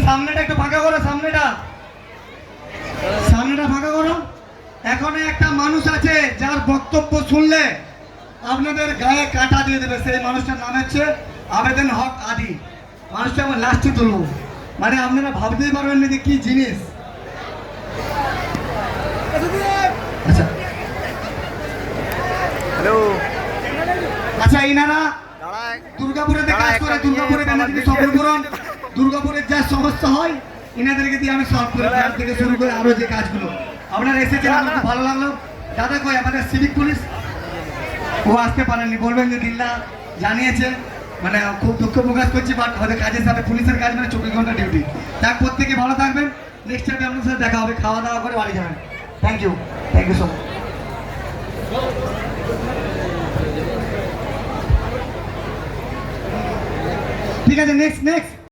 সামনেটা একটু ফাঁকা করো, সামনেটা ফাঁকা করো। এখানে একটা মানুষ আছে যার বক্তব্য শুনলে আপনাদের গায়ে কাঁটা দিয়ে দেবে। সেই মানুষটার নাম হচ্ছে আবেদন হক আদি। মানুষটা আমার লাস্টে তুলবো, মানে আপনারা ভাবতেই পারবেন না যে কি জিনিস। আচ্ছা হ্যালো, আচ্ছা, ইনারা দুর্গাপুরেতে কাজ করে, দুর্গাপুরে ব্যানার্জি সফল করুন। দুর্গাপুরের যা সমস্যা হয় ইনাদেরকে দিয়ে আমি সলভ করে ফ্ল্যাট থেকে শুরু করে আরো যে কাজগুলো আপনারা এসেছেন, আমার খুব ভালো লাগলো। দাদা কই আমাদের সিভিক পুলিশ? ও আসতে পারেননি, বলবেন যে দিল্লা জানিয়েছে, মানে খুব দুঃখ প্রকাশ করছি, বাট আমাদের কাজের সাথে পুলিশের কাজ মানে 24 ঘন্টা ডিউটি। তার প্রত্যেকে ভালো থাকবেন। নেক্সট টাইমে আপনার সাথে দেখা হবে, খাওয়া দাওয়া করে বাড়ি যাবেন। Thank you so much. ঠিক আছে, নেক্সট